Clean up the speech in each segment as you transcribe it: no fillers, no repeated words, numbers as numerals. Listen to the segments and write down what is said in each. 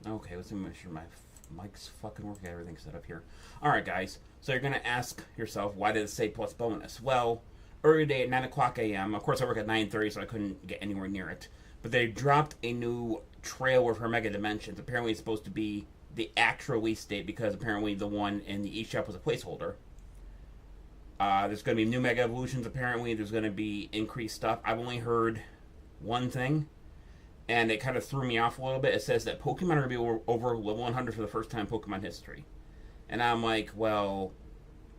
Okay, let's make sure my mic's fucking working. Everything's set up here. Alright, guys. So you're going to ask yourself, why did it say plus bonus? Well, early day at 9 o'clock a.m. Of course, I work at 9:30, so I couldn't get anywhere near it. But they dropped a new trailer for Mega Dimensions. Apparently, it's supposed to be the actual release date because apparently the one in the eShop was a placeholder. There's going to be new Mega Evolutions, apparently. There's going to be increased stuff. I've only heard one thing, and it kind of threw me off a little bit. It says that Pokemon are going to be over level 100 for the first time in Pokemon history. And I'm like, well,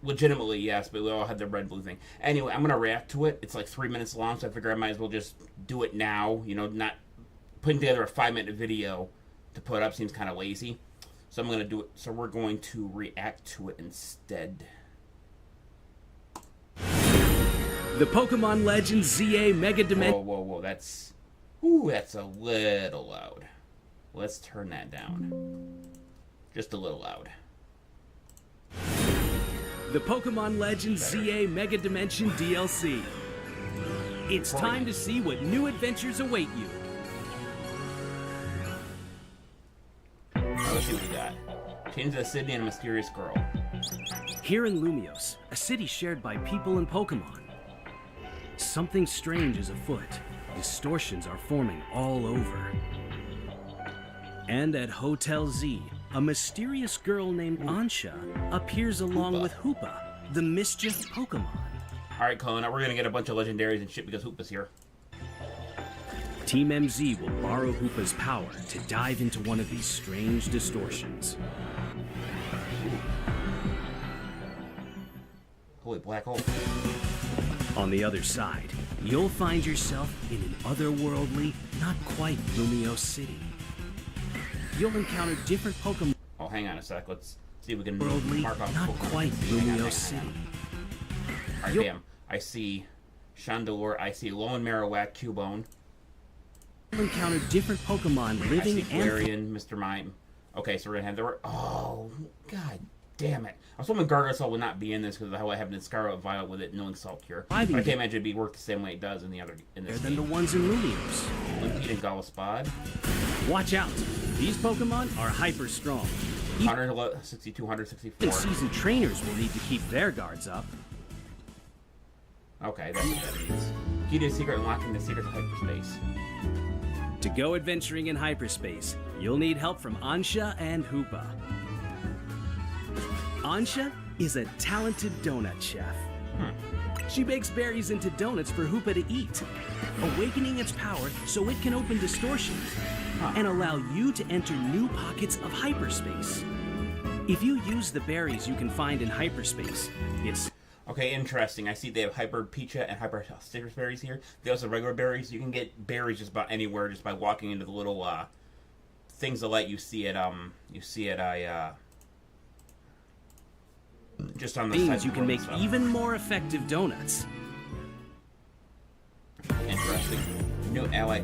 legitimately, yes, but we all had the red-blue thing. Anyway, I'm going to react to it. It's like 3 minutes long, so I figure I might as well just do it now. You know, not putting together a 5-minute video to put up seems kind of lazy. So I'm going to do it. So we're going to react to it instead. The Pokemon Legends ZA Mega Dimension. Whoa, that's... Ooh, that's a little loud. Let's turn that down. Just a little loud. The Pokemon Legends ZA Mega Dimension DLC. It's time to see what new adventures await you. Let's see what we got. Change the city and a mysterious girl. Here in Lumiose, a city shared by people and Pokemon, something strange is afoot. Distortions are forming all over. And at Hotel Z, a mysterious girl named Ansha appears along with Hoopa, the mischief Pokemon. Alright, Colin, now we're gonna get a bunch of legendaries and shit because Hoopa's here. Team MZ will borrow Hoopa's power to dive into one of these strange distortions. Holy black hole. On the other side, you'll find yourself in an otherworldly, not quite Lumiose city. You'll encounter different Pokemon. Oh, hang on a sec. Let's see if we can Worldly, mark off not Pokemon. quite Lumiose city. Alright, damn. I see Chandelure. I see Lowen Marowak, Cubone. You'll encounter different Pokemon living I see Flareon, Mr. Mime. Okay, so we're gonna have the... Oh, god damn it. I was hoping Gargasaul would not be in this because of how I happened in Scarlet Violet with it knowing Salt Cure. But I can't imagine it'd be work the same way it does in the other this than the ones in Lumiose. Limpide and Gallespod. Watch out. These Pokemon are hyper strong. 162, 164. Seasoned trainers will need to keep their guards up. Okay, that's what that means. Key to the secret, unlocking the secrets of hyperspace. To go adventuring in hyperspace, you'll need help from Ansha and Hoopa. Ansha is a talented donut chef. She bakes berries into donuts for Hoopa to eat, awakening its power so it can open distortions and allow you to enter new pockets of hyperspace. If you use the berries you can find in hyperspace, it's... Okay, interesting. I see they have Hyper Pecha and Hyper Citrus berries here. They also have regular berries. You can get berries just about anywhere just by walking into the little things that let you see it. Just on the side. You can make even more effective donuts. Interesting. New ally,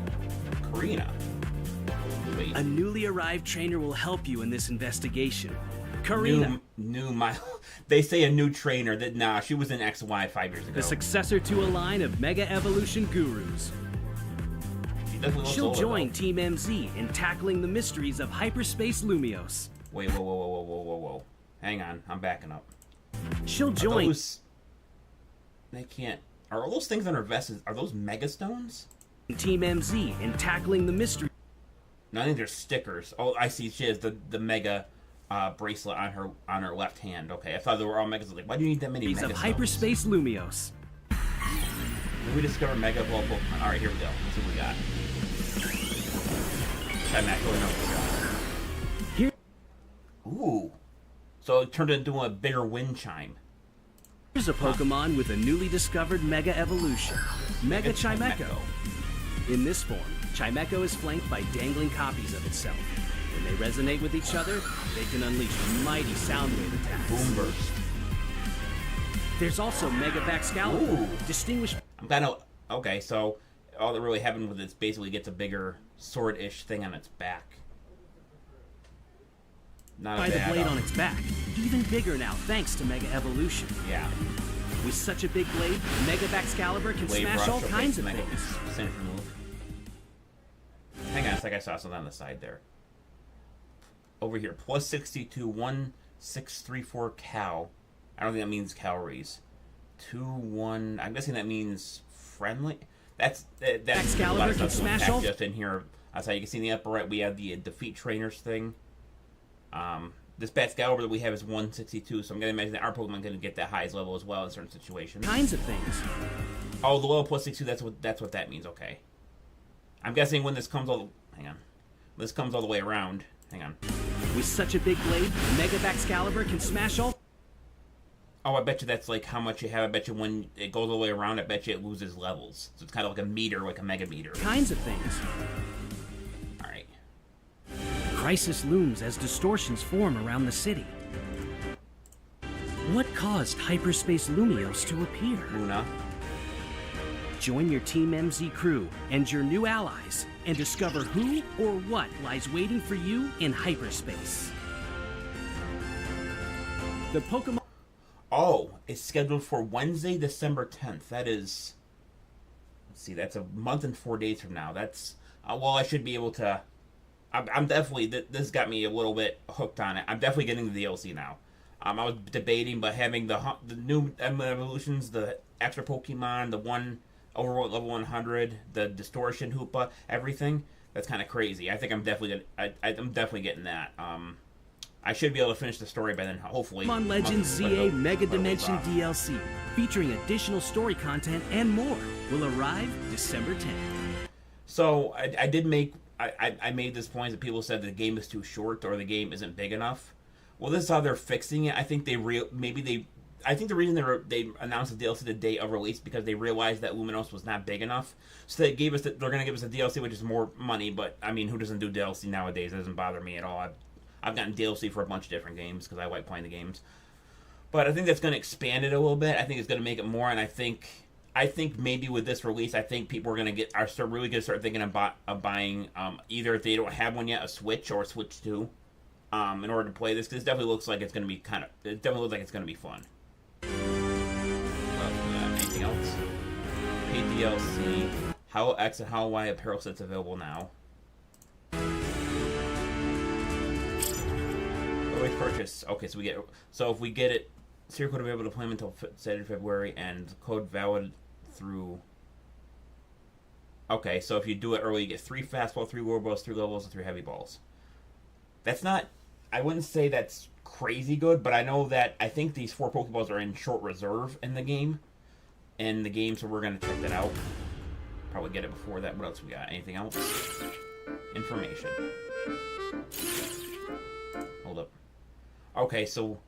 Karina. Wait. A newly arrived trainer will help you in this investigation. Karina. They say a new trainer. That nah, she was in XY 5 years ago. The successor to a line of Mega Evolution gurus. She'll join Team MZ in tackling the mysteries of hyperspace Lumiose. Wait, whoa. Hang on, I'm backing up. She'll join... They can't... Are all those things on her vest, are those Mega Stones? Team MZ in tackling the mystery... No, I think they're stickers. Oh, I see. She has the Mega bracelet on her left hand. Okay, I thought they were all Megas. Like, why do you need that many Mega Stones? Of hyperspace Lumiose. Did we discover Mega Ball Pokemon? Alright, here we go. Let's see what we got. Here. Ooh. So it turned into a bigger wind chime. Here's a Pokemon with a newly discovered Mega Evolution. Mega Chimecho. In this form, Chimecho is flanked by dangling copies of itself. When they resonate with each other, they can unleash mighty sound wave attacks. Boom burst. There's also Mega Baxcalibur, distinguished... I'm kind of... Okay, so all that really happened with it basically gets a bigger sword-ish thing on its back. Not by bad, the blade on its back. Even bigger now, thanks to Mega Evolution. Yeah. With such a big blade, Mega Baxcalibur can smash all kinds of things. Move. Hang on a sec, I saw something on the side there. over here. Plus 62, 1634 cal. I don't think that means calories. 1. I'm guessing that means friendly. That's Excalibur can smash all. Just in here. That's how you can see in the upper right. We have the defeat trainers thing. This Excalibur that we have is 162, so I'm gonna imagine that our Pokemon gonna get that highest level as well in certain situations. Kinds of things. Oh, the level plus 62. That's what that means. Okay. I'm guessing when this comes all. Hang on. When this comes all the way around. Hang on. With such a big blade, Mega Excalibur can smash all. Oh, I bet you that's like how much you have. I bet you when it goes all the way around, I bet you it loses levels. So it's kind of like a meter, like a mega meter. Kinds of things. Alright. Crisis looms as distortions form around the city. What caused Hyperspace Lumios to appear? Luna. Join your Team MZ crew and your new allies and discover who or what lies waiting for you in hyperspace. The Pokemon... Oh, it's scheduled for Wednesday, December 10th. That is... Let's see, that's a month and 4 days from now. That's... well, I should be able to... I'm definitely... This got me a little bit hooked on it. I'm definitely getting the DLC now. I was debating, but having the new evolutions, the extra Pokemon, the one over level 100, the distortion Hoopa, everything, that's kind of crazy. I think I'm definitely I'm definitely getting that. I should be able to finish the story by then, hopefully. Pokemon Legends ZA Mega Dimension DLC, featuring additional story content and more, will arrive December 10th. So I did make I made this point that people said the game is too short or the game isn't big enough. Well, this is how they're fixing it. I think I think the reason they announced the DLC the day of release because they realized that Luminos was not big enough. So they gave us they're going to give us a DLC, which is more money. But I mean, who doesn't do DLC nowadays? It doesn't bother me at all. I've gotten DLC for a bunch of different games because I like playing the games. But I think that's going to expand it a little bit. I think it's going to make it more. And I think maybe with this release, I think people are going to really going to start thinking about buying either if they don't have one yet, a Switch or a Switch 2. In order to play this, because it definitely looks like it's going to be it definitely looks like it's going to be fun. Anything else? Paid DLC. How X and How Y apparel sets available now. Early purchase. Okay, so if we get it, serial code available to play them until Saturday, February, and code valid through. Okay, so if you do it early, you get 3 fastball, 3 lower balls, 3 levels, and 3 heavy balls. That's not. I wouldn't say that's crazy good, but I know that I think these 4 Pokeballs are in short reserve in the game. So we're going to check that out. Probably get it before that. What else we got? Anything else? Information. Hold up. Okay, so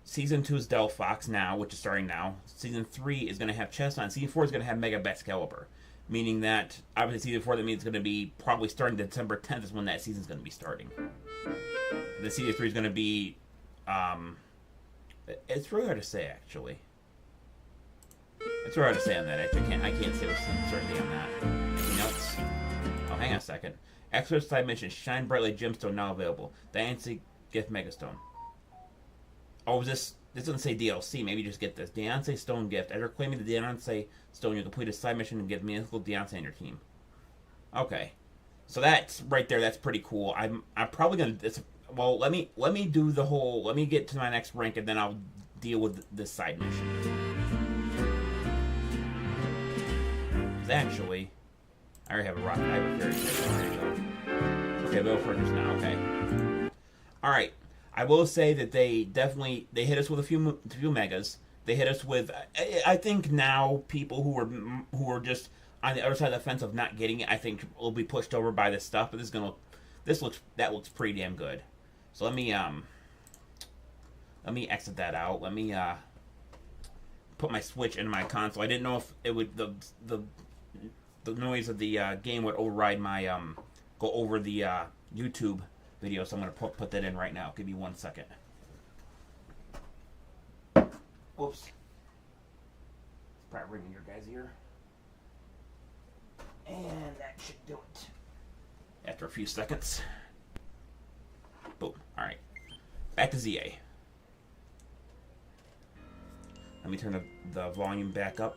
Season 2 is Delphox now, which is starting now. Season 3 is going to have Chestnut. Season 4 is going to have Mega Excalibur. Meaning that, obviously, Season 4, that means it's going to be probably starting December 10th is when that season's going to be starting. The Season 3 is going to be, it's really hard to say, actually. It's really hard to say on that, actually. I can't say with some certainty on that. Anything else? Oh, hang on a second. Extra side mission, Shine Bright Light Gemstone now available. Diancie Gift Megastone. Oh, this doesn't say DLC. Maybe just get this. Diancie Stone Gift. After claiming the Diancie Stone, you complete a side mission and get mythical Diancie on your team. Okay. So that's right there. That's pretty cool. I'm probably gonna. Well, let me do the whole. Let me get to my next rank, and then I'll deal with this side mission. Actually, I already have a rock. I have a fairy tale. Okay, little furnace now. Okay. All right. I will say that they hit us with a few megas. They hit us with. I think now people who are just on the other side of the fence of not getting it, I think will be pushed over by this stuff. But that looks pretty damn good. So let me exit that out. Let me put my Switch into my console. I didn't know if it would the noise of the game would override my go over the YouTube video. So I'm gonna put that in right now. Give me 1 second. Whoops. Probably ringing your guys' ear. And that should do it. After a few seconds. Boom. Alright. Back to ZA. Let me turn the volume back up.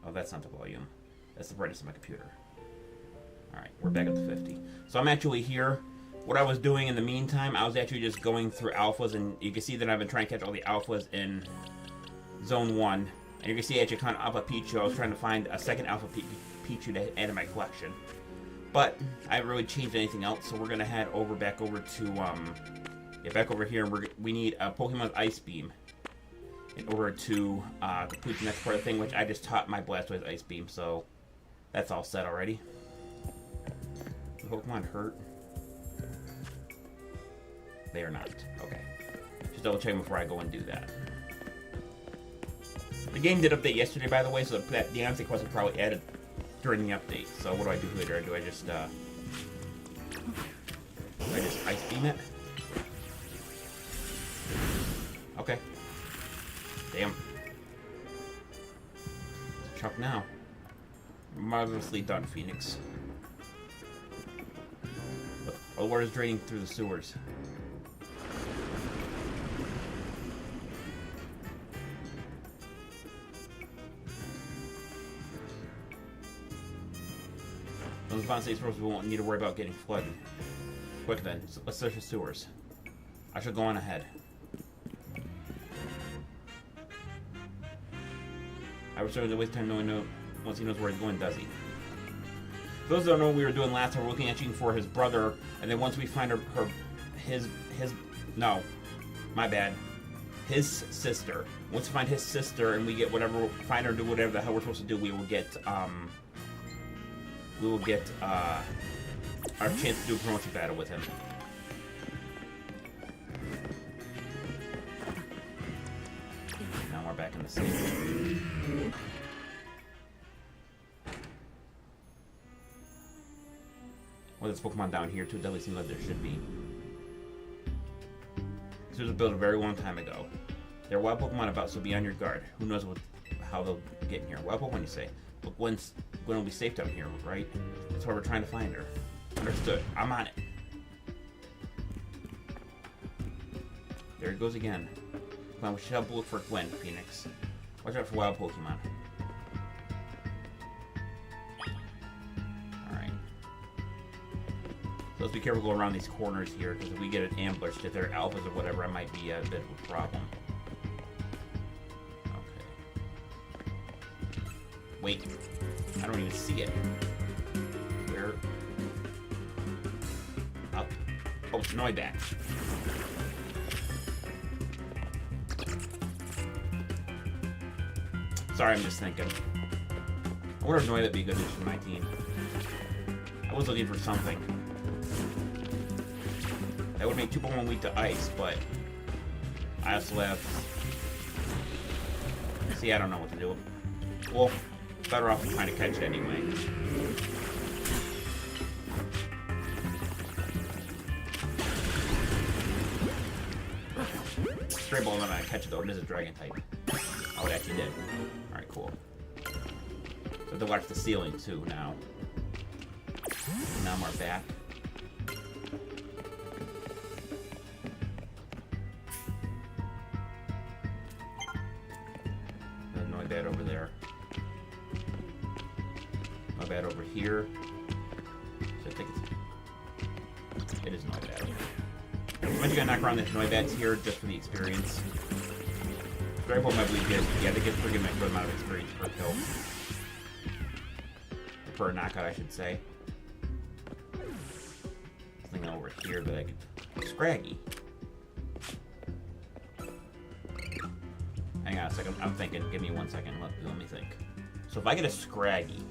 Oh, that's not the volume. That's the brightness of my computer. Alright, we're back up to 50. So I'm actually here. what I was doing in the meantime, I was actually just going through alphas, and you can see that I've been trying to catch all the alphas in Zone 1. And you can see I actually found Alpha Pichu. I was trying to find a second Alpha Pichu to add to my collection. But I haven't really changed anything else, so we're going to head over back over to, back over here, and we need a Pokemon Ice Beam in order to complete the next part of the thing, which I just taught my Blastoise Ice Beam, so that's all set already. The Pokemon hurt? They are not. Okay. Just double checking before I go and do that. The game did update yesterday, by the way, so that the answer quest was probably added during the update. So what do I do later? Do I just Ice Beam it? Okay. Damn. Chop now. Marvelously done, Phoenix. Oh, water is draining through the sewers. Those Von States we won't need to worry about getting flooded. Quick then, let's search the sewers. I shall go on ahead. I was starting to waste time knowing once he knows where he's going, does he? For those that don't know what we were doing last time, we're looking at for his brother, and then once we find his sister. Once we find his sister and we get whatever, find her, do whatever the hell we're supposed to do, we will get our chance to do a promotion battle with him. Now we're back in the city. Well, there's Pokemon down here too. It doesn't seem like there should be. This was built a very long time ago. There are wild Pokemon about, so be on your guard. Who knows how they'll get in here? Wild Pokemon, you say? But Gwen will be safe down here, right? That's why we're trying to find her. Understood. I'm on it. There it goes again. Come on, we should help look for Gwen, Phoenix. Watch out for wild Pokemon. Alright. So let's be careful going around these corners here, because if we get an ambushed, if they're alphas or whatever, it might be a bit of a problem. Okay. Wait. I don't even see it. Where? Up. Oh, it's Noibat. Sorry, I'm just thinking. I wonder if Noibat would be a good addition to my team. I was looking for something. That would make 2 Pokemon weak to ice, but I also have... See, I don't know what to do. Well, better off trying to catch it anyway. Stray Ball, I'm not gonna catch it though. It is a Dragon type. Oh, it actually did. Alright, cool. So I have to watch the ceiling too now. Now we're back. Noibat over there. Noibat over here. So I think it is Noibat. I'm just gonna knock around the Noibats here just for the experience. Stray Ball might be good. Yeah, they get pretty good amount of experience per kill. Per knockout, I should say. Something over here that I could... Scraggy. Hang on a second. I'm thinking. Give me 1 second. Let me think. So if I get a Scraggy...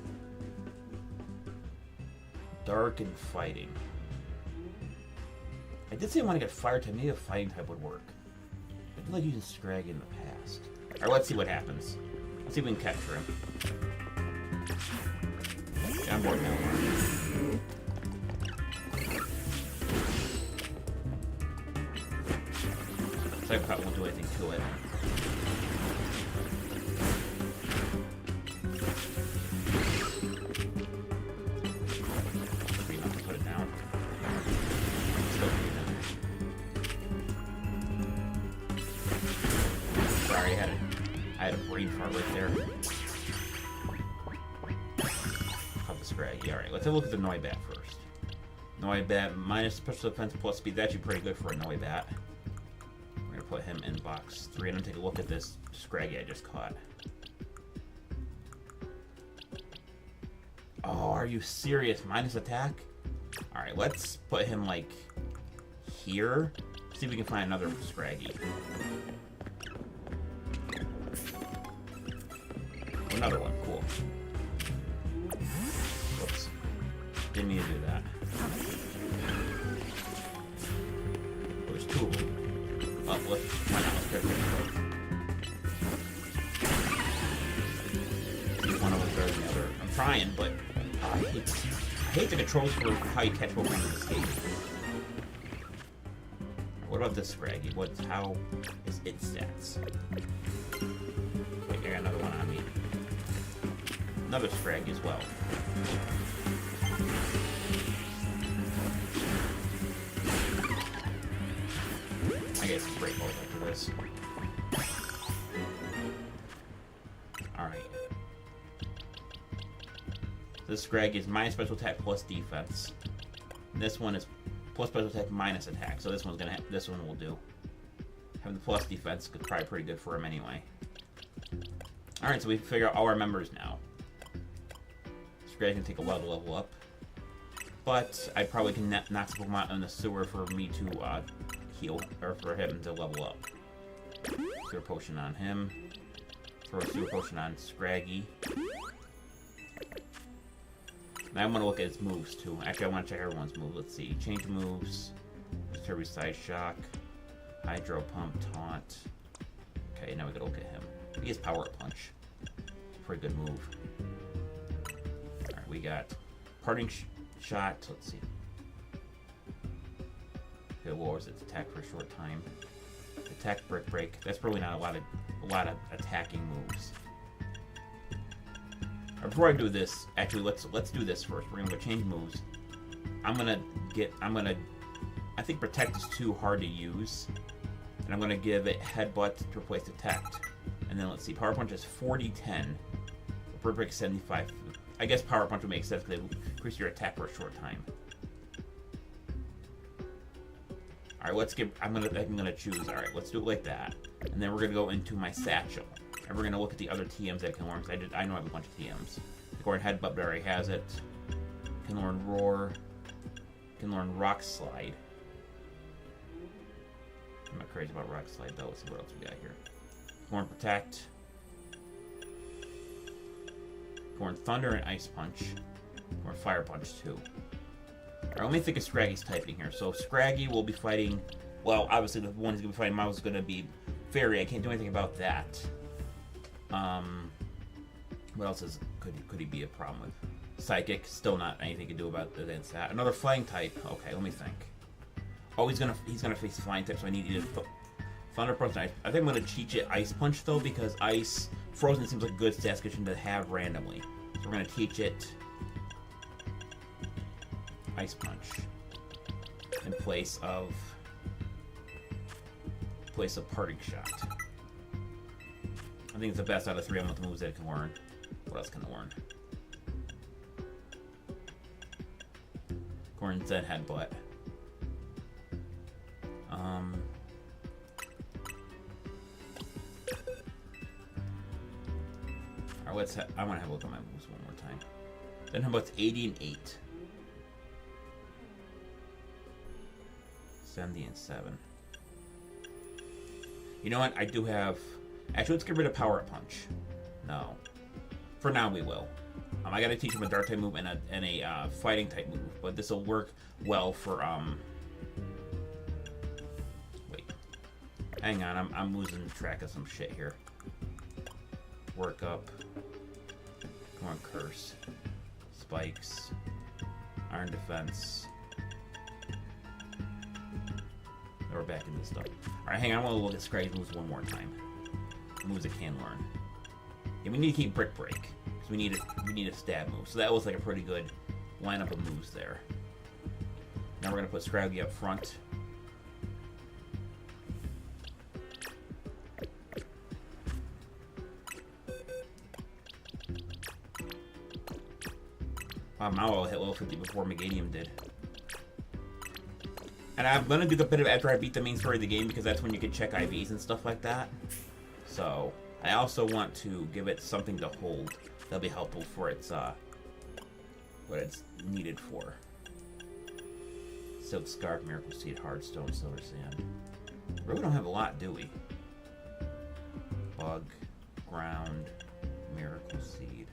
Dark and Fighting... I did say I want to get Fire type. Maybe a Fighting type would work. I feel like using Scraggy in the past. Alright, let's see what happens. Let's see if we can capture him. Yeah, I'm bored now. Psycho Cut won't do anything to it. Put it down. Sorry, I had a brain fart right there. Cut the Scraggy. Alright, let's have a look at the Noibat first. Noibat minus special defense plus speed. That's actually pretty good for a Noibat. We're gonna put him in box 3 and then take a look at this Scraggy I just caught. Oh, are you serious? Minus attack? Alright, let's put him like here. See if we can find another Scraggy. Another one, cool. Whoops. Didn't need to do that. There's 2 of them. Oh, why not? Let's grab one. See one of them better than the other. I'm trying, but I hate the controls for how you catch Pokemon in this game. What about this Scraggy? How is its stats? Wait, I got another one on me. Another Scraggy as well. I guess break balls after this. Alright. This Scraggy is minus special attack plus defense. And this one is plus special attack minus attack. So this one will do. Having the plus defense is probably pretty good for him anyway. Alright, so we figure out all our members now. Scraggy can take a while to level up. But I probably can knock some Pokemon in the sewer for me to heal, or for him to level up. Sewer Potion on him. Throw a Sewer Potion on Scraggy. Now I want to look at his moves too. Actually, I want to check everyone's moves. Let's see. Change moves. Turbo Side Shock. Hydro Pump, Taunt. Okay, now we gotta look at him. He has Power Punch. Pretty good move. Alright, we got Parting Shot. Let's see. It lowers its attack for a short time. Attack Brick Break. That's probably not a lot of attacking moves. Before I do this, actually, let's do this first. We're gonna go change moves. I think Protect is too hard to use, and I'm gonna give it Headbutt to replace Detect. And then let's see, Power Punch is 40-10. Brick Break 75. I guess Power Punch would make sense because they increase your attack for a short time. All right, I'm gonna choose. All right, let's do it like that, and then we're gonna go into my satchel. And we're going to look at the other TMs that I can learn, because I know I have a bunch of TMs. I can learn Headbutt, but already has it. Can learn Roar. Can learn Rock Slide. I'm not crazy about Rock Slide, though. Let's see what else we got here. Can learn Protect. Can learn Thunder and Ice Punch. Can learn Fire Punch, too. Alright, let me think of Scraggy's typing here. So Scraggy will be fighting... Well, obviously the one he's going to be fighting now is going to be Fairy. I can't do anything about that. What else could he be a problem with? Psychic, still not anything to do about against that. Another flying type. Okay, let me think. Oh, he's gonna face flying type, so I need to put Thunder Punch. I think I'm gonna cheat it Ice Punch though, because Frozen seems like a good stats condition to have randomly. So we're gonna teach it Ice Punch in place of Parting Shot. I think it's the best out of 3 of them with the moves that it can learn. What else can it learn? Corn Zen Headbutt. Alright, I want to have a look at my moves one more time. Then Headbutt's 80 and 8. 70 and 7. You know what? I do have... Actually, let's get rid of Power Punch. No. For now, we will. I gotta teach him a Dark type move and a Fighting type move, but this will work well for Wait. Hang on, I'm losing track of some shit here. Work Up. Come on, Curse. Spikes. Iron Defense. Now we're back into stuff. Alright, hang on, I want to look at Scraggy's moves one more time. Moves it can learn. Yeah, we need to keep Brick Break, because we need a stab move. So that was like a pretty good lineup of moves there. Now we're gonna put Scraggy up front. Wow, Mao hit level 50 before Meganium did. And I'm gonna do the bit of after I beat the main story of the game because that's when you can check IVs and stuff like that. So I also want to give it something to hold that'll be helpful for its what it's needed for. Silk Scarf, Miracle Seed, Hardstone, Silver Sand. We really don't have a lot, do we? Bug, Ground, Miracle Seed.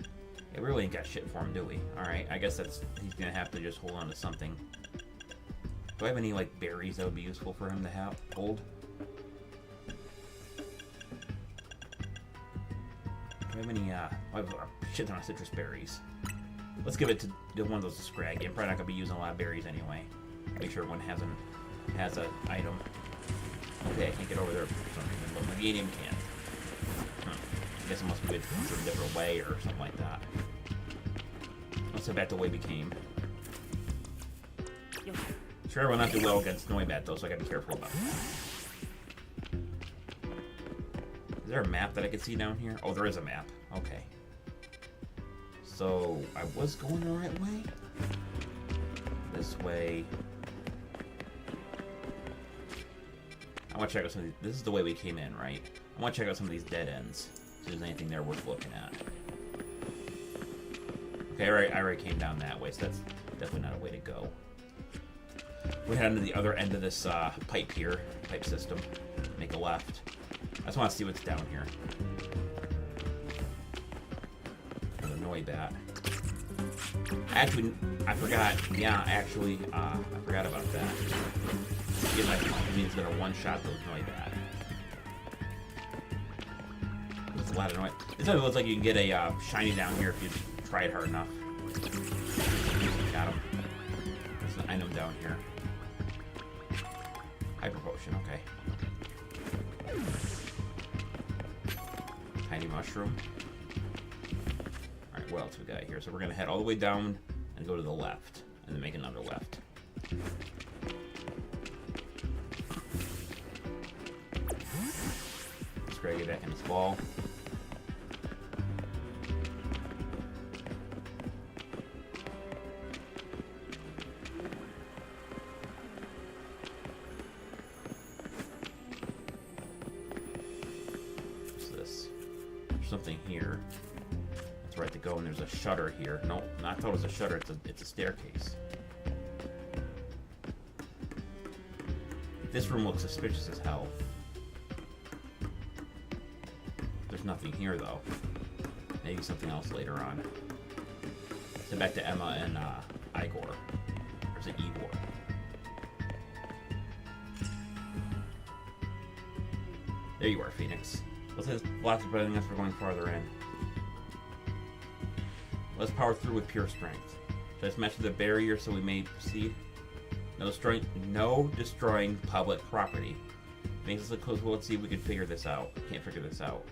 Yeah, we really ain't got shit for him, do we? Alright, I guess he's gonna have to just hold on to something. Do I have any, like, berries that would be useful for him to hold? Do I have any, I have a shit ton of citrus berries. Let's give it to one of those to Scraggy. I'm probably not gonna be using a lot of berries anyway. Make sure everyone has an item. Okay, I can't get over there for some reason, but Meganium can. I guess it must be a different way or something like that. Let's head back the way we came. Sure, will not do well against Noibat though, so I gotta be careful about that. Is there a map that I can see down here? Oh, there is a map. Okay. So, I was going the right way? This way. I want to check out some of these. This is the way we came in, right? I want to check out some of these dead ends. See if there's anything there worth looking at. Okay, I already came down that way, so that's definitely not a way to go. We head to the other end of this pipe here, pipe system. Make a left. I just want to see what's down here. Another Noibat. Actually, I forgot. Yeah, actually, I forgot about that. It means it's gonna one-shot those Noibat. There's a lot of noise. This one looks like you can get a shiny down here if you try it hard enough. Got him. There's an item down here. Hyper Potion, okay. Tiny Mushroom. Alright, what else we got here? So we're gonna head all the way down and go to the left. And then make another left. Let's drag it back in this ball. Something here. That's right to go, and there's a shutter here. No, I thought it was a shutter. It's a staircase. This room looks suspicious as hell. There's nothing here though. Maybe something else later on. So back to Emma and Igor. Or is it Igor? There you are, Phoenix. Let's hit lots of better than us for going farther in. Let's power through with pure strength. Should I smash the barrier so we may proceed? No destroying public property. Makes us look close. Well, let's see if we can figure this out. Can't figure this out.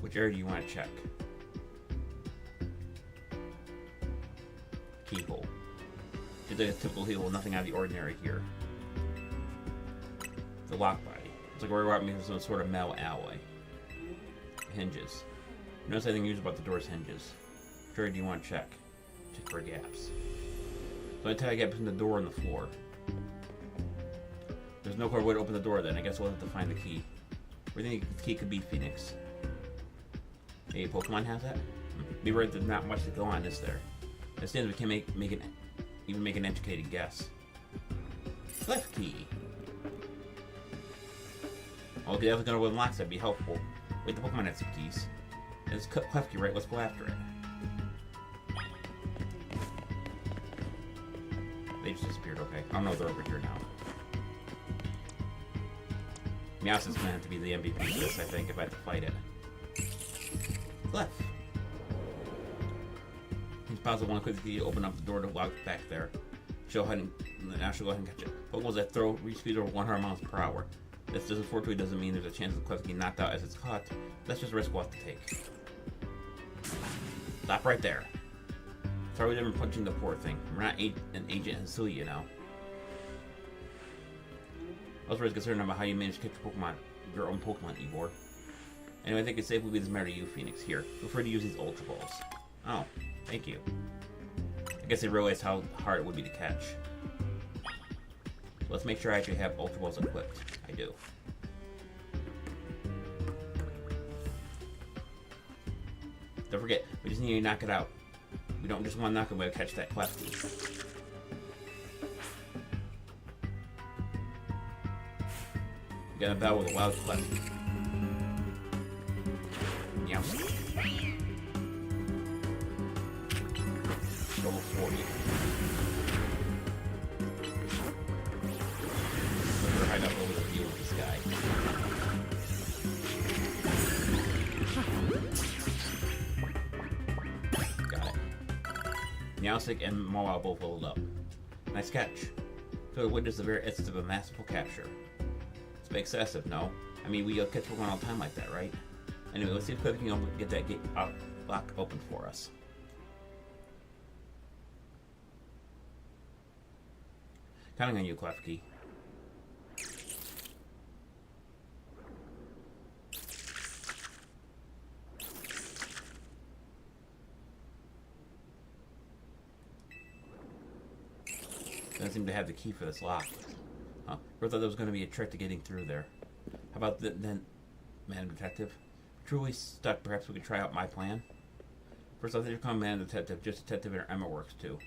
Which area do you want to check? Keyhole. It's like a typical keyhole. Nothing out of the ordinary here. The lock body. It's like we're walking into some sort of metal alloy. Hinges. Notice anything used about the door's hinges. Which area do you want to check? Check for gaps. So I tell you a gap between the door and the floor. There's no clear way to open the door then. I guess we'll have to find the key. Where do you think the key could be, Phoenix? Maybe Pokemon has that? Be right, there's not much to go on, is there? It stands we can even make an educated guess. Left key. Oh, okay, that was gonna unlock, that'd be helpful. Wait, the Pokemon has some keys. It's cleft key, right? Let's go after it. They just disappeared, okay. I don't know if they're over here now. Meowth is gonna have to be the MVP for this, I think, if I have to fight it. Left. He's possible one quick key to open up the door to walk back there. Now she'll go ahead and catch it. Pokemon that throw reach speed over 100 miles per hour. This unfortunately doesn't mean there's a chance of the quest getting knocked out as it's caught. That's just a risk we'll have to take. Stop right there. Sorry we didn't punching the poor thing. We're not an agent in Celia, you know. I was really concerned about how you managed to catch your own Pokemon, Igor. Anyway, I think it's safe we leave this matter to you, Phoenix. Here, feel free to use these Ultra Balls. Oh, thank you. I guess they realized how hard it would be to catch. So let's make sure I actually have Ultra Balls equipped. I do. Don't forget, we just need to knock it out. We don't just want to knock it, we gotta catch that Klefki. We got a battle with a wild Klefki. Meowsy. Level 40. We're hiding up over the field with this guy. Got it. Meowstic and Mawile both leveled up. Nice catch. So it is the very essence of a masterful capture. It's a bit excessive, no? I mean, we catch Pokemon all the time like that, right? Anyway, let's see if we can get that gate lock open for us. Counting on you, Klefki. Doesn't seem to have the key for this lock. Huh? I thought there was going to be a trick to getting through there. How about then, Madam Detective? Truly stuck, perhaps we could try out my plan? First, I think you're calling Madam Detective, just Detective and Emma works too.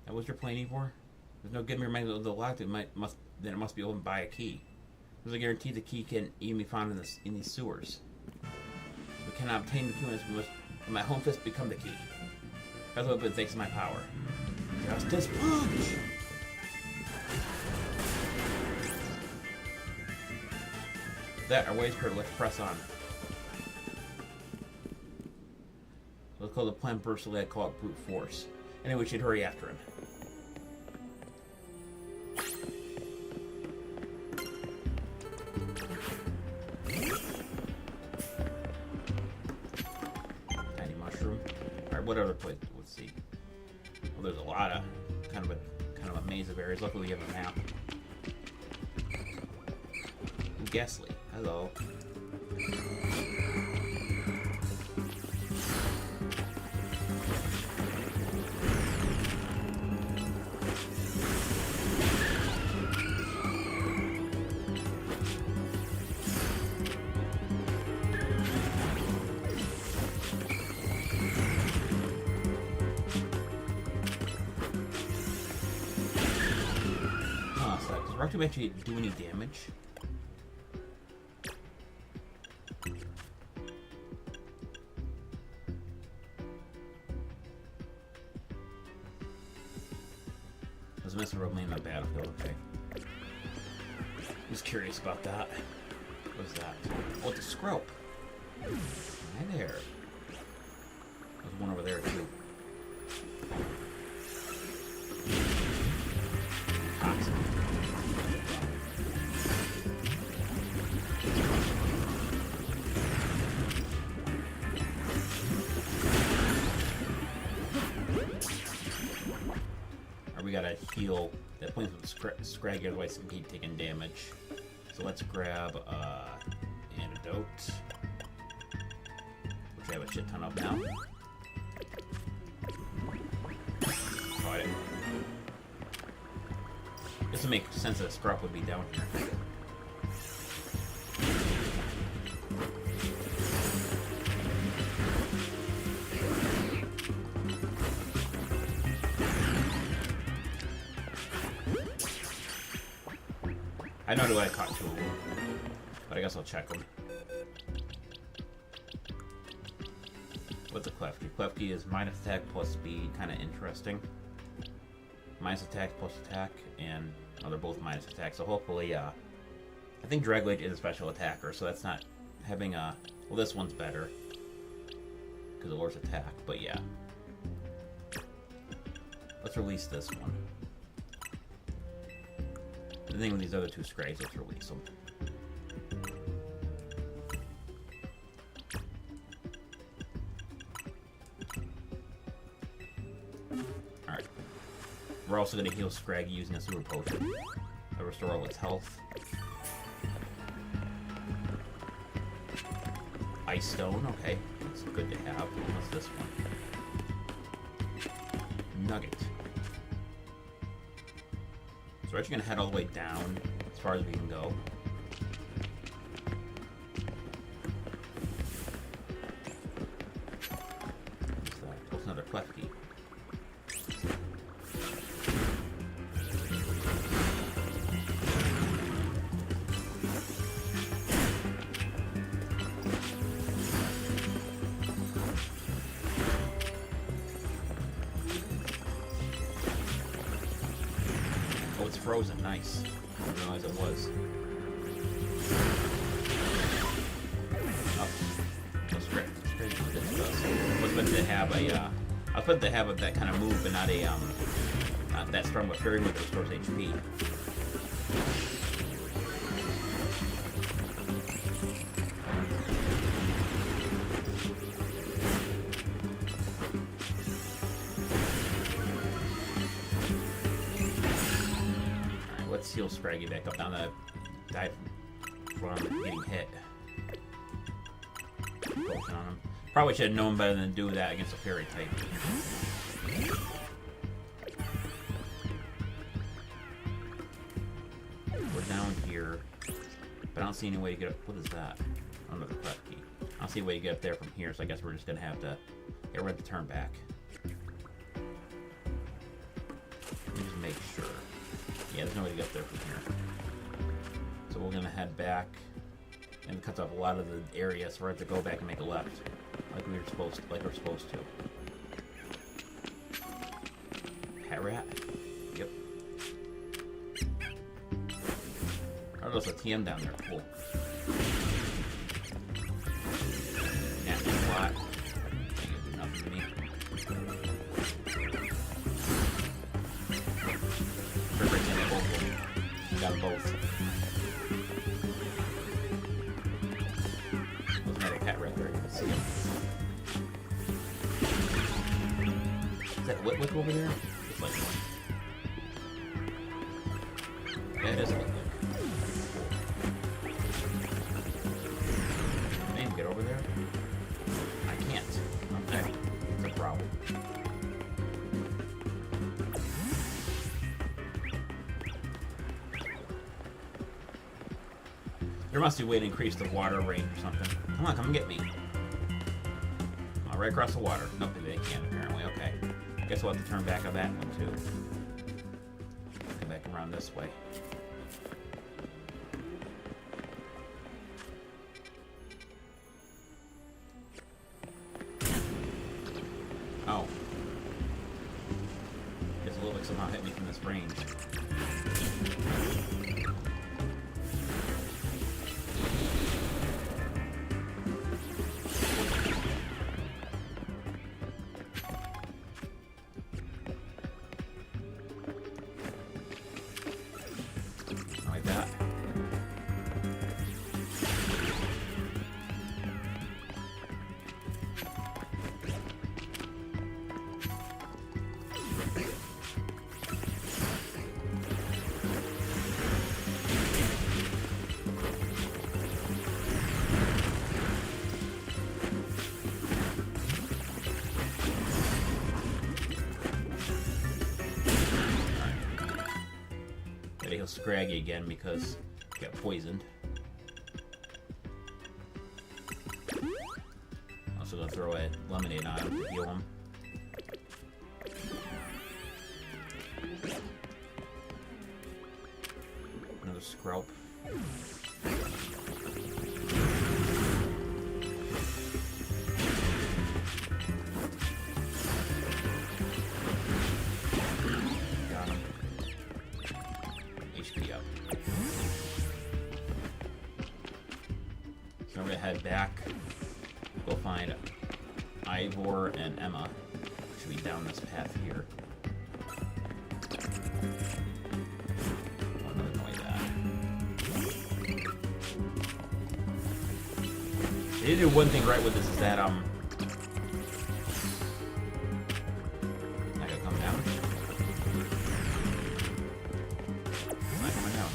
That was your plan, Ivor? There's no giving reminder of the lock then it must be opened by a key. There's a guarantee the key can even be found in these sewers. We cannot obtain the key unless we must let my home fist become the key. That's what it thanks to my power. Justice Punch! That, our way is clear, let's press on. Let's call the plan personally, I call it brute force. Anyway, we should hurry after him. Tiny mushroom. Alright, what other place? Let's see. Well, there's a lot of kind of a maze of areas. Luckily we have a map. Ghastly. Hello. Huh, so does Rock actually do any damage? Mr. Roman on the battlefield, okay. Just curious about that. What is that? Oh, it's a Scrope. Hi there. There's one over there, too. Toxic. We gotta heal that point with Scraggy, otherwise we keep taking damage. So let's grab Antidote, which I have a shit ton of now. Got it. This would make sense that a Scrap would be down here. I know that I caught two of them, but I guess I'll check them. What's a Klefki? Klefki is minus attack plus speed, kind of interesting. Minus attack plus attack, and they're both minus attack. So hopefully, I think Draglage is a special attacker, so that's not having a. Well, this one's better because it lowers attack, but yeah. Let's release this one. The thing with these other two Scrags, let's release them. Alright. We're also going to heal Scraggy using a Super Potion. To restore all its health. Ice Stone, okay. That's good to have. What's this one? nugget. So we're actually gonna head all the way down as far as we can go. What's that? Oh, it's another clef key. Oh, it's frozen. Nice. I didn't realize it was. Oh, so straight. I was meant to have a. I was meant to have that kind of move, but not a not that strong of a fairy move that restores HP. Let's heal Scraggy back up. Now that I died from getting hit. Potion on him. Probably should have known better than to do that against a fairy type. We're down here, but I don't see any way to get up. What is that? Another clef key. I don't see a way to get up there from here, so I guess we're just gonna have to get rid of the turn back. Let me just make sure. Yeah, there's no way to get up there from here. So we're gonna head back, and it cuts off a lot of the area, so we're gonna have to go back and make a left, like we're supposed to. Hat rat. Yep. Oh, there's a TM down there. Cool. Nasty plot. Ain't gonna do nothing to me. Got them both. There's another cat right there. You can see him. Is that Whitwick over there? It's like one. Yeah, it is a Whitwick. Cool. Can I even get over there? I can't. Okay. It's a problem. There must be a way to increase the water range or something. Come on, come and get me. Oh, right across the water. Nope, they can't apparently. Okay. Guess we'll have to turn back on that one too. Come back around this way. Oh. Guess a little bit somehow hit me from this range. He'll Scraggy again because he got poisoned. Also gonna throw a lemonade on him to heal him. Another Screlp. So I'm gonna head back, go find Ivor and Emma. Should be down this path here. Oh, another noise that. They did do one thing right with this is that I gotta come down. I'm not coming down.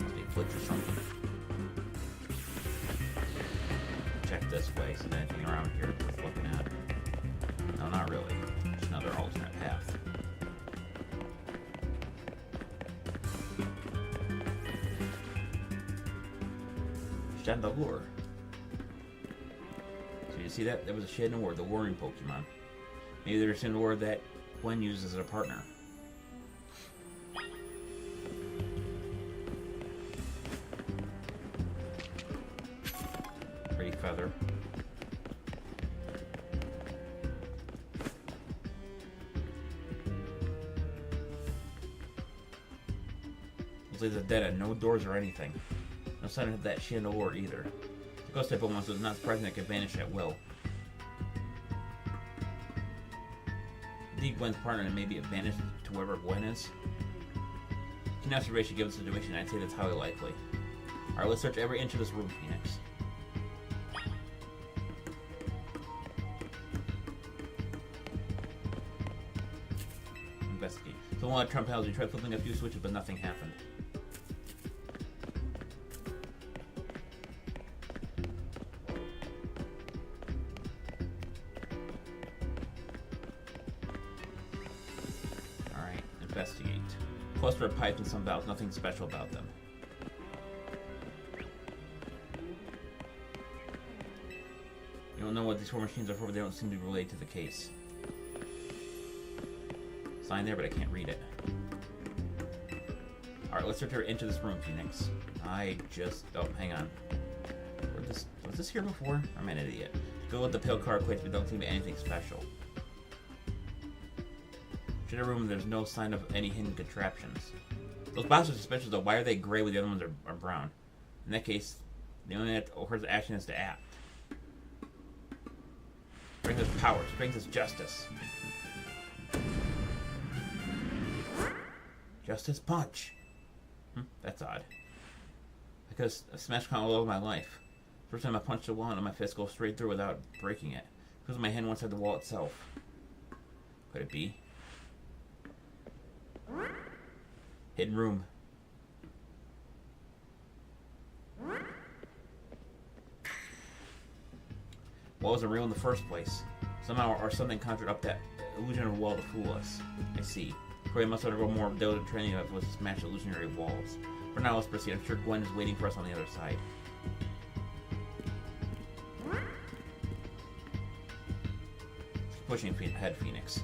Must be a glitch or something. Check this way, so anything around here worth looking at. No, not really. Just another alternate path. Chandelure. So you see that? That was a Chandelure, the warring Pokemon. Maybe there's a Chandelure that Gwen uses as a partner. Pretty feather. Looks like it's dead at no doors or anything. No sign of that Chandelure either. The ghost type Pokemon, so it's not surprising that it could vanish at will. Indeed, Gwen's partner and maybe it vanished to wherever Gwen is. Keen observation given the situation, I'd say that's highly likely. Alright, let's search every inch of this room, Phoenix. Investigate. So while at Trump House, we tried flipping a few switches, but nothing happened. Alright, investigate. Cluster of pipes and some valves, nothing special about them. You don't know what these four machines are for, but they don't seem to be related to the case. Sign there, but I can't read it. Alright, let's search into this room, Phoenix. Oh, hang on. Was this here before? I'm an idiot. Go with the pale car equates, but don't seem to be anything special. In a room, there's no sign of any hidden contraptions. Those boxes are suspicious, though. Why are they gray when the other ones are brown? In that case, the only course of action is to act. Brings us power, brings us justice. Justice punch. That's odd. Because I smashed all over my life. First time I punched a wall and my fist goes straight through without breaking it. Because my hand once had the wall itself. Could it be? Hidden room. Wall wasn't real in the first place. Somehow or something conjured up that illusion of a wall to fool us. I see. Corey must undergo more diligent training if it was to smash illusionary walls. For now, let's proceed. I'm sure Gwen is waiting for us on the other side. Keep pushing ahead, Phoenix.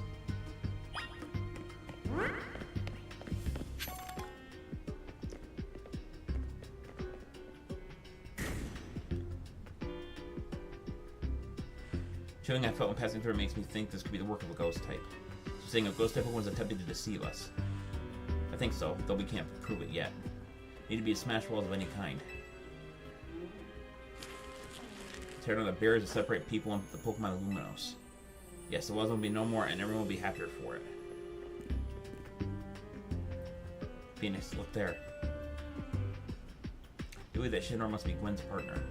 Chilling I felt when passing through makes me think this could be the work of a ghost type. So saying a ghost type was attempting to deceive us. I think so, though we can't prove it yet. Need to be a smash walls of any kind. Tear down the barriers to separate people and the Pokemon Luminos. Yes, the walls will be no more and everyone will be happier for it. Phoenix, look there. I believe that Shinor must be Gwen's partner.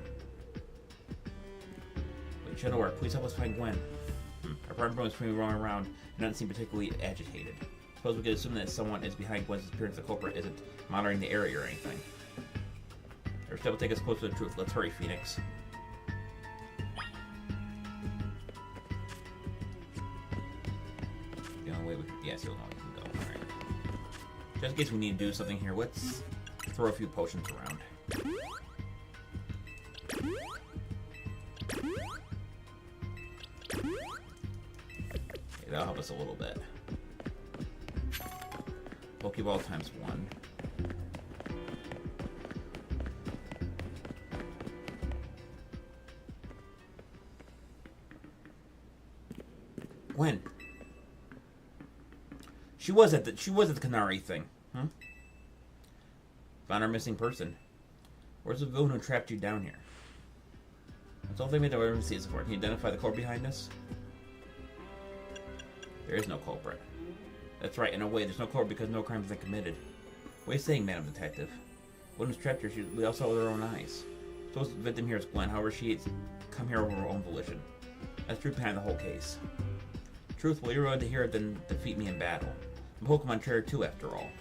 Wait, Shinor, please help us find Gwen. Our partner is swimming around and doesn't seem particularly agitated. Suppose we could assume that someone is behind Gwen's disappearance. The culprit isn't monitoring the area or anything. Our step will take us closer to the truth. Let's hurry, Phoenix. The only way we can... Yes, the only way we can go. Alright. Just in case we need to do something here, let's throw a few potions around. Okay, that'll help us a little bit. Pokeball times 1. Gwen. She was at the Canary thing. Found our missing person. Where's the villain who trapped you down here? That's all they made the emergencies for. Can you identify the culprit behind this? There is no culprit. That's right, in a way, there's no culprit because no crime has been committed. What are you saying, Madam Detective? When was trapped here, we all saw with our own eyes. Suppose the victim here is Gwen, however she has come here over her own volition. That's the truth behind the whole case. Truth, well, you're willing to hear it, then defeat me in battle. I'm a Pokemon trainer too, after all.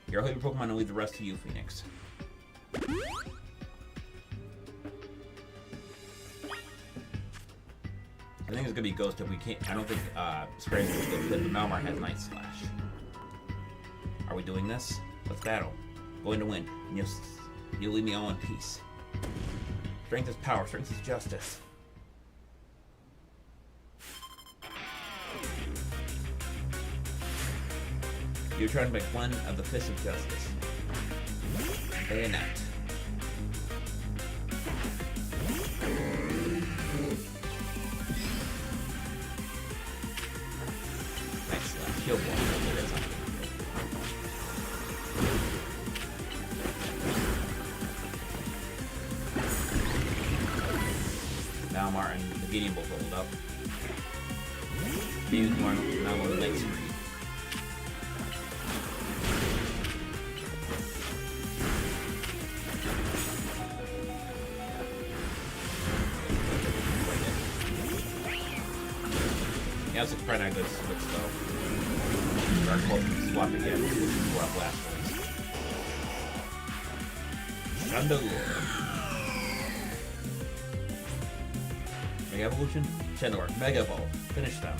Here, I'll help your Pokemon and leave the rest to you, Phoenix. I think it's gonna be Ghost if we can't. I don't think Scrape's gonna good, but the Malmar has Night Slash. Are we doing this? Let's battle. going to win, and you'll leave me all in peace. Strength is power. Strength is justice. You're trying to make one of the fists of justice. Bayonet. Excellent. Shield wall. Now Martin, the Gideon will hold up. James Martin, now the legs free. Yeah, it's probably not good switch though. Dark Bolt can swap again. We'll have last ones. Chandelure. Mega Evolution? Chandelure. Mega Evolve. Finish them.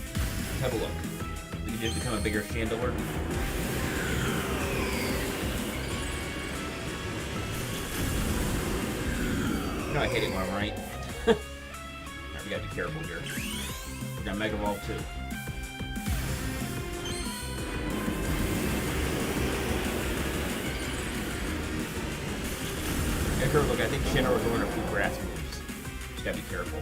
Let's have a look. We can just become a bigger Chandelure. You know I hate it when I'm right. We gotta be careful here. We're gonna Mega Evolve too. Yeah, look, I think Shinra was one or two grass moves. Just gotta be careful.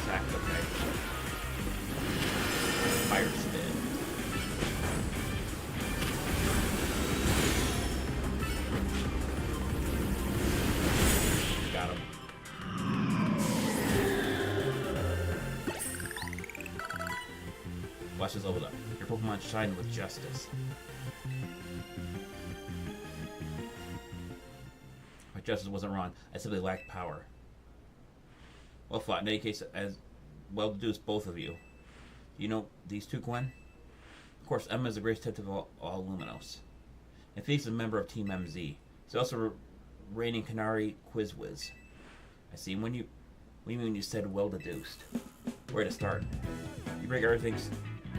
Attack, okay. Fire spin. Got him. Watch this leveled up. Your Pokemon shine with justice. My justice wasn't wrong. I simply lacked power. Well fought. In any case, as well deduced, both of you. You know these two, Gwen? Of course, Emma is the greatest type of all Luminos. And Felix is a member of Team MZ. He's also reigning Canary Quiz Whiz. I see. What do you mean when you said well deduced? Where to start? You break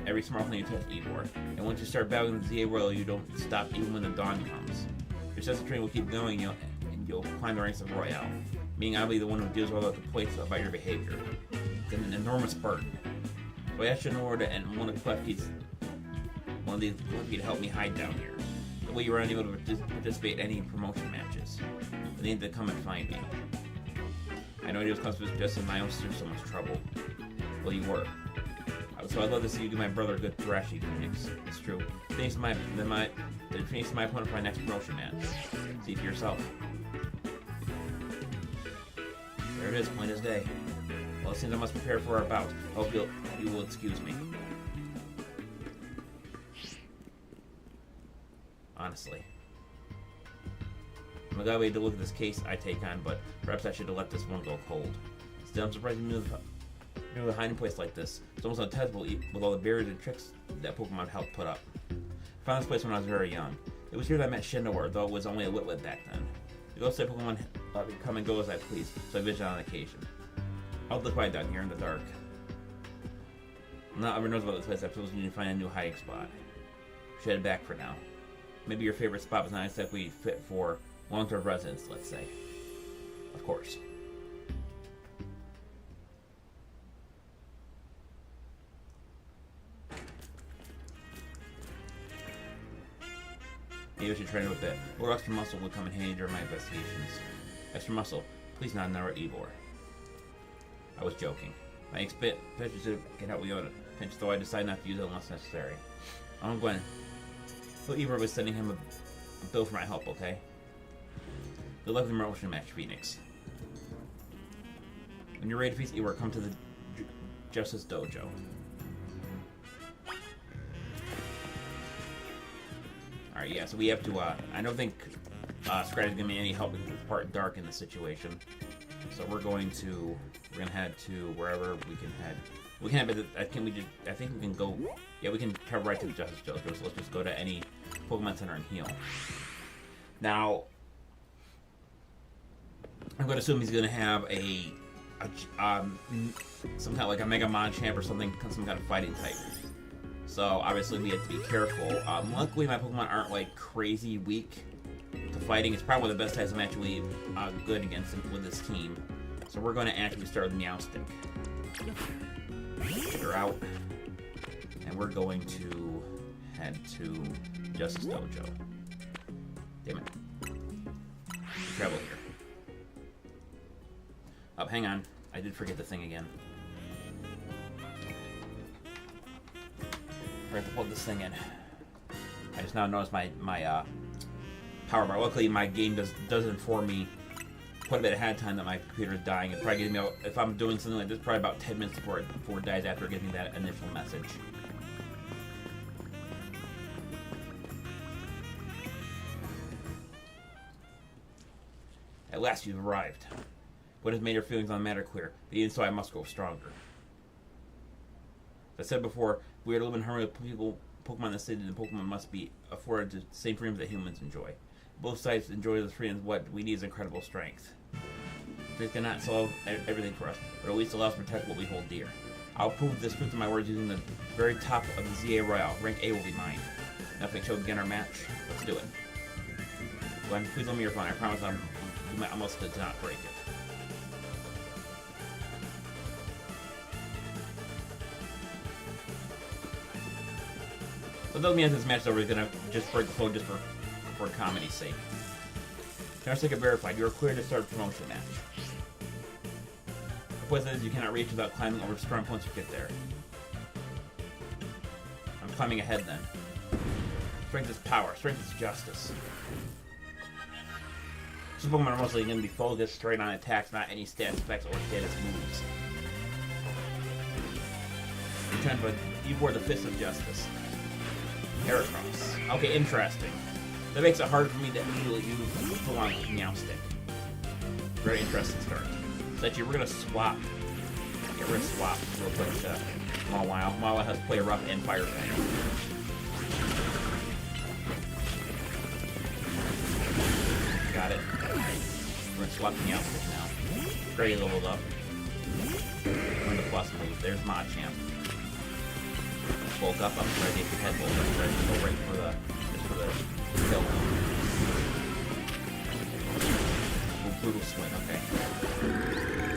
every smart thing you touch, Ivor. And once you start battling the ZA Royal, you don't stop even when the dawn comes. Your sense of training will keep going, and you'll climb the ranks of Royale. Meaning I'll be the one who deals with all the complaints about your behavior. It's an enormous burden. So I asked Shinora and one of these Klefki's to help me hide down here. That way you were unable to participate in any promotion matches. But they need to come and find me. I know it was customers just in my own through so much trouble. Well, you were. So I'd love to see you give my brother a good thrashing, Phoenix. It's true. Phoenix is my opponent for my next promotion match. See for yourself. There it is, plain as day. Well, it seems I must prepare for our bout. I hope you will excuse me. Honestly. I'm glad to look at this case I take on, but perhaps I should have let this one go cold. Still, I'm surprised you knew a hiding place like this. It's almost untestable with all the barriers and tricks that Pokemon helped put up. I found this place when I was very young. It was here that I met Shinowar, though it was only a Witwit back then. The ghost type Pokemon come and go as I please, so I visit on occasion. I'll look quiet down here in the dark. Not everyone knows about this place. I suppose you need to find a new hiding spot. Should head back for now. Maybe your favorite spot was not exactly fit for long-term residence, let's say. Of course. Maybe I should train him a bit. A little extra muscle would come in handy during my investigations. Extra muscle. Please not narrow Ivor. I was joking. My expectation can help me on a pinch, though I decide not to use it unless necessary. I'm Gwen. So Ivor was sending him a bill for my help, okay? Good luck with the promotion match, Phoenix. When you're ready to face Ivor, come to the Justice Dojo. Alright, yeah, so we have to, I don't think Scratch is going to be any help with the part dark in the situation. So we're going to head to wherever we can head. We can head, I think we can go, yeah, we can travel right to the Justice Dojo, so let's just go to any Pokemon Center and heal. Now, I'm going to assume he's going to have some kind of like a Mega Machamp or something, some kind of fighting type. So obviously we have to be careful. Luckily my Pokemon aren't like crazy weak to fighting. It's probably one of the best types I'm actually good against with this team. So we're going to actually start with Meowstic. Get her out. And we're going to head to Justice Dojo. Damn it. Travel here. Oh, hang on. I did forget the thing again. I have to plug this thing in. I just now noticed my power bar. Luckily, my game does inform me quite a bit ahead of time that my computer is dying. It probably gives me, if I'm doing something like this, probably about 10 minutes before it dies after it gives me that initial message. At last, you've arrived. What has made your feelings on the matter clear? The inside must grow stronger. As I said before, we are to live in harmony with people, Pokemon in the city, and Pokemon must be afforded the same freedoms that humans enjoy. Both sides enjoy the freedoms. What we need is incredible strength. They cannot solve everything for us, but at least allow us to protect what we hold dear. I'll prove this truth to my words using the very top of the ZA Royale. Rank A will be mine. Nothing shall begin our match. Let's do it. Glenn, please lend me your phone. I promise I almost did not break it. So it doesn't mean that this match is over. He's gonna just break the phone just for comedy's sake. Meowstic verified. You are clear to start a promotion match. The point is you cannot reach without climbing over strong points to get there. I'm climbing ahead then. Strength is power. Strength is justice. Some Pokemon are mostly going to be focused straight on attacks, not any stats effects or status moves. You bore the Fist of Justice. Heracross. Okay, interesting. That makes it hard for me to immediately use Pokemon Meowstic. Very interesting start. So actually, we're going to swap. Yeah, we're going to swap real quick to Mawile. Mawile has Play Rough and Fire Fang. Got it. We're going to swap Meowstic now. Gray leveled up. We're going to plus move. There's Machamp. Bulk up. I'm ready to head bulk. I'm ready to go right for the kill. Brutal swing. Okay.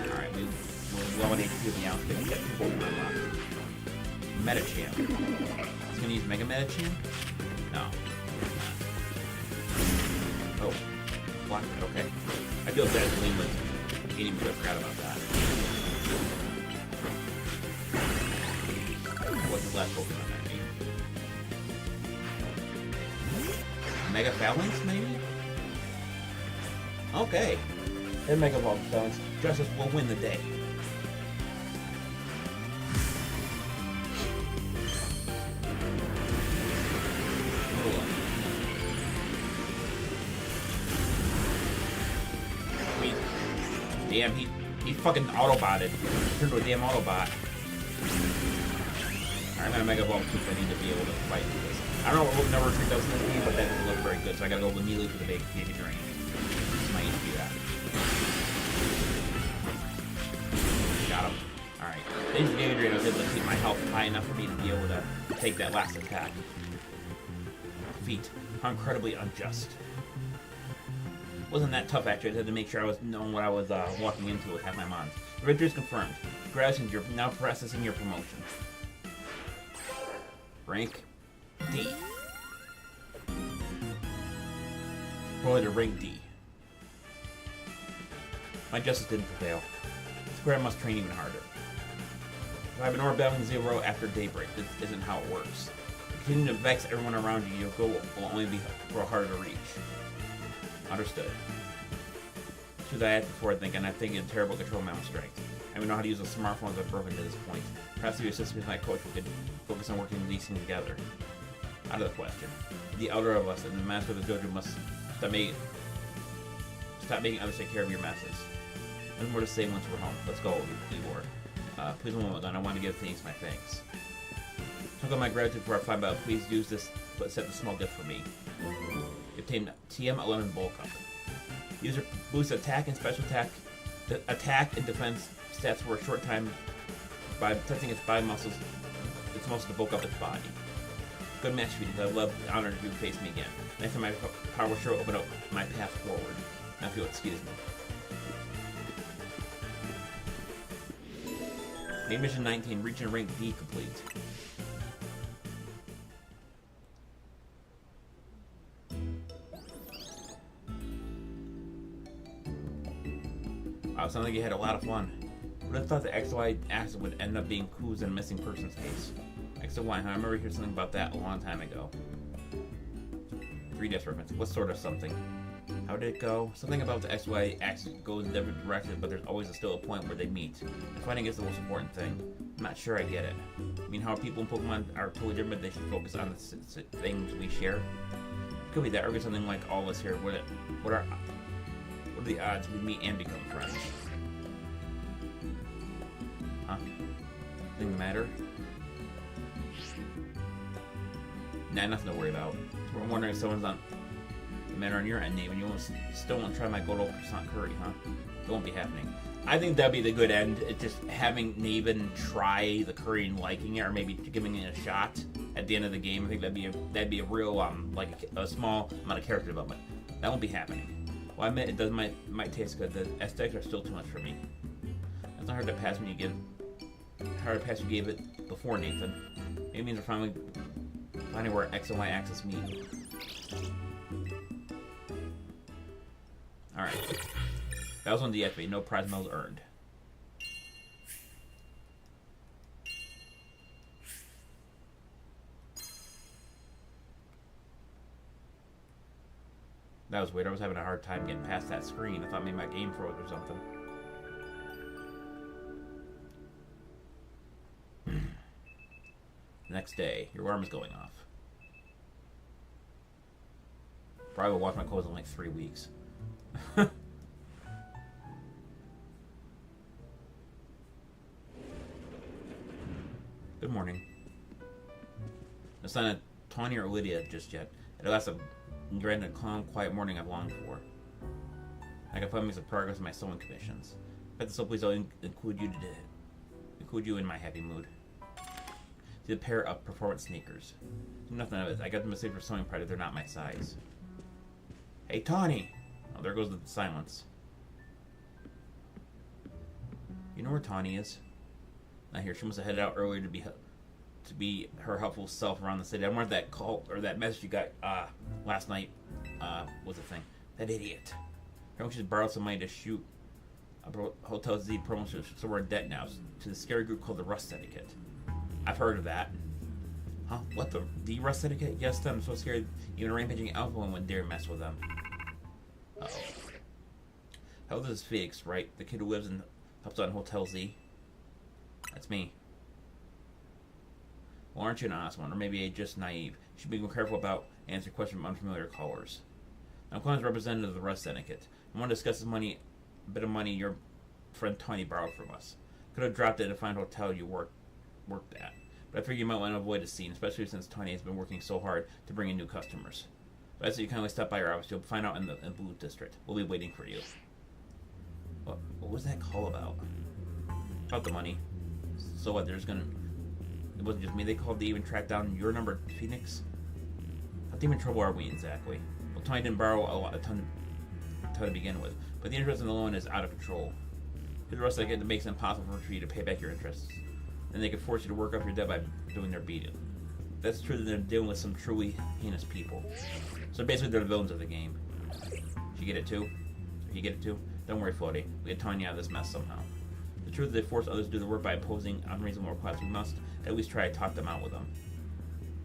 All right. We will need to do the Meowstic and get people unlocked. Metachamp. He's going to use Mega Metachamp? No. Oh. Blocked it. Okay. I feel bad that Liam was eating food. I forgot about that. What's his last Pokemon I mean? Mega Phalanx, maybe? Okay. And Mega Phalanx. Justice will win the day. Damn, he fucking Autobotted. Turned into a damn Autobot. Alright, I'm gonna Mega Evolve because I need to be able to fight this. I don't know what number trick does in this game, but that doesn't look very good, so I gotta go immediately for the Baby Drain. This might need to do that. Got him. Alright. Thanks to Baby Drain, I was able to keep my health high enough for me to be able to take that last attack. Defeat. How incredibly unjust. Wasn't that tough actually. I had to make sure I was knowing what I was walking into with half my mons. The victory is confirmed. Congratulations, you're now processing your promotion. Rank D. Promoted to rank D. My justice didn't prevail. Square must train even harder. If I've been over battling Zero after daybreak, this isn't how it works. Continuing to vex everyone around you, your goal will only grow harder to reach. Understood. Should I act before I think, and I think in terrible control of my own strength. I even know how to use a smartphone as I've broken to this point. Perhaps if you assist me with my coach, we could focus on working these things together. Out of the question. The elder of us and the master of the dojo must stop making others take care of your messes. Nothing more to say once we're home. Let's go, Igor. Please one moment, I want to give Phoenix my thanks. Took on my gratitude for our fight, but please use this to set the small gift for me. Obtained TM11 Bulk Up. User boosts attack and special attack and defense stats for a short time by testing its body muscles it's supposed to bulk up its body. Good match, Phoenix. I love the honor to face me again. Next time my power sure open up my path forward. Now if you'll excuse me. Main mission 19, reaching rank D complete. Wow, sounds like you had a lot of fun. Would have thought the XY axis would end up being clues in a missing persons case. XY, I remember hearing something about that a long time ago. 3DS reference. What sort of something? How did it go? Something about the XY axis goes in different directions, but there's always still a point where they meet. Fighting is the most important thing. I'm not sure I get it. I mean, how people in Pokemon are totally different, they should focus on the things we share. It could be that, or something like all of us here. What are the odds we meet and become friends? Huh? Anything the matter? Nah, nothing to worry about. I'm wondering if someone's on the matter on your end, Nate, and you still won't try my Gold Croissant Curry, huh? It won't be happening. I think that'd be the good end. It's just having Naven try the curry and liking it, or maybe giving it a shot at the end of the game. I think that'd be a real like a small amount of character development. That won't be happening. Well, I admit it does might taste good. The aesthetics are still too much for me. It's not hard to pass when you give. Hard to pass you gave it before, Nathan. It means we're finally finding where X and Y axis meet. Alright. That was on deactivate. No prize medals earned. That was weird. I was having a hard time getting past that screen. I thought maybe my game froze or something. Next day, your alarm is going off. Probably will wash my clothes in like 3 weeks. Good morning. It's not a Tawny or Lydia just yet. It lasts a grand and calm, quiet morning I've longed for. I can finally make some progress in my sewing commissions. If so, please I'll include you in my happy mood. See a pair of performance sneakers. Nothing of it. I got them mistake for sewing project. They're not my size. Hey, Tawny! Oh, there goes the silence. You know where Tawny is? Not here. She must have headed out earlier to be her helpful self around the city. I wonder if that call or that message you got last night was a thing. That idiot. I wish she'd borrowed some money to shoot a Hotel Z promotion, so we're in debt now to the scary group called the Rust Syndicate. I've heard of that. Huh? What, the Rust Syndicate? Yes, I'm so scared. Even a rampaging alpha one wouldn't dare mess with them. Uh-oh. How old is Phoenix, right? The kid who lives and helps on Hotel Z? That's me. Well, aren't you an honest one? Or maybe just naive? You should be more careful about answering questions from unfamiliar callers. I'm calling as representative of the Rust Syndicate. I want to discuss this money, a bit of money your friend Tawny borrowed from us. Could have dropped it at a fine hotel you worked at. But I figured you might want to avoid a scene, especially since Tawny has been working so hard to bring in new customers. So I said you kindly stop by our office. You'll find out in the Blue District. We'll be waiting for you. What was that call about? About the money. So what, it wasn't just me they called to even track down your number, Phoenix? How deep in trouble are we exactly? Well, Tawny didn't borrow a ton to begin with, but the interest in the loan is out of control. The rest of it makes it impossible for you to pay back your interests. And they could force you to work up your debt by doing their beating. That's true that they're dealing with some truly heinous people. So basically they're the villains of the game. You get it too? You get it too? Don't worry, Floaty. We get Tawny out of this mess somehow. The truth is they force others to do the work by imposing unreasonable requests. We must at least try to talk them out with them.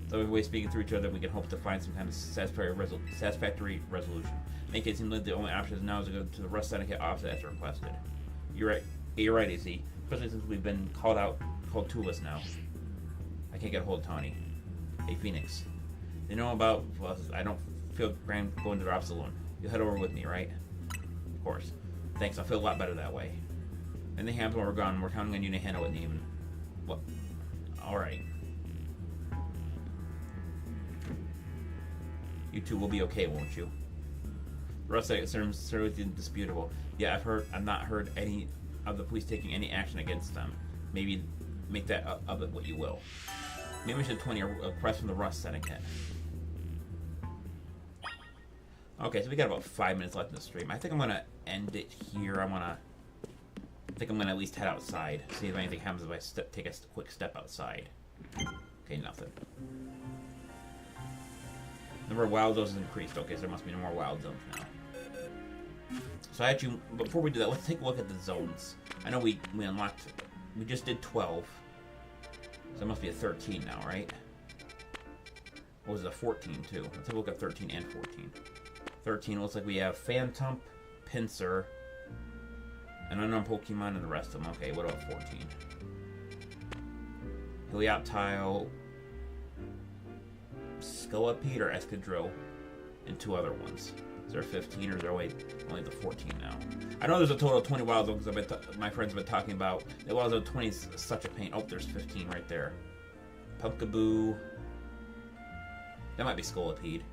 So every way speaking through each other, we can hope to find some kind of satisfactory resolution. In any case, it seems like the only option now is to go to the Rust Syndicate office as requested. You're right. You're right, AZ. Especially since we've been called two of us now. I can't get a hold of Tawny. Hey, Phoenix. You know about us? I don't feel grand going to the office alone. You'll head over with me, right? Of course. Thanks. I feel a lot better that way. Anything happens when we're gone, we're counting on you to handle it, Neiman. What? Alright. You two will be okay, won't you? The rest of it is certainly indisputable. Yeah, I've not heard any of the police taking any action against them. Maybe make that of it what you will. Maybe we should 20 request from the Rust setting hit. Okay, so we got about 5 minutes left in the stream. I think I'm gonna end it here. I think I'm gonna at least head outside, see if anything happens if I take a quick step outside. Okay, nothing. Number of wild zones has increased. Okay, so there must be no more wild zones now. So actually, before we do that, let's take a look at the zones. I know we unlocked, we just did 12. So it must be a 13 now, right? What was it, a 14 too? Let's take a look at 13 and 14. 13 looks like we have Phantump, Pinsir, an unknown Pokemon, and the rest of them. Okay, what about 14? Helioptile, Scolipede or Escadrille, and 2 other ones. Is there 15 or is there only the 14 now? I know there's a total of 20 wild zones because my friends have been talking about. The wild zone 20 is such a pain. Oh, there's 15 right there. Pumpkaboo. That might be Scolipede.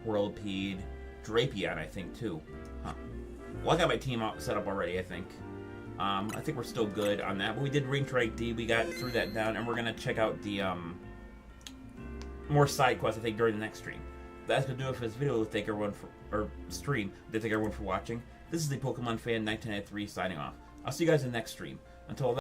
Whirlipede. Drapion, I think, too. Huh. Well, I got my team set up already, I think. I think we're still good on that. But we did Ring Strike D. We got through that down. And we're going to check out the more side quests, I think, during the next stream. That's going to do it for this video. Thank everyone for, or stream. Thank everyone for watching. This is the Pokemon Fan 1993 signing off. I'll see you guys in the next stream. Until then.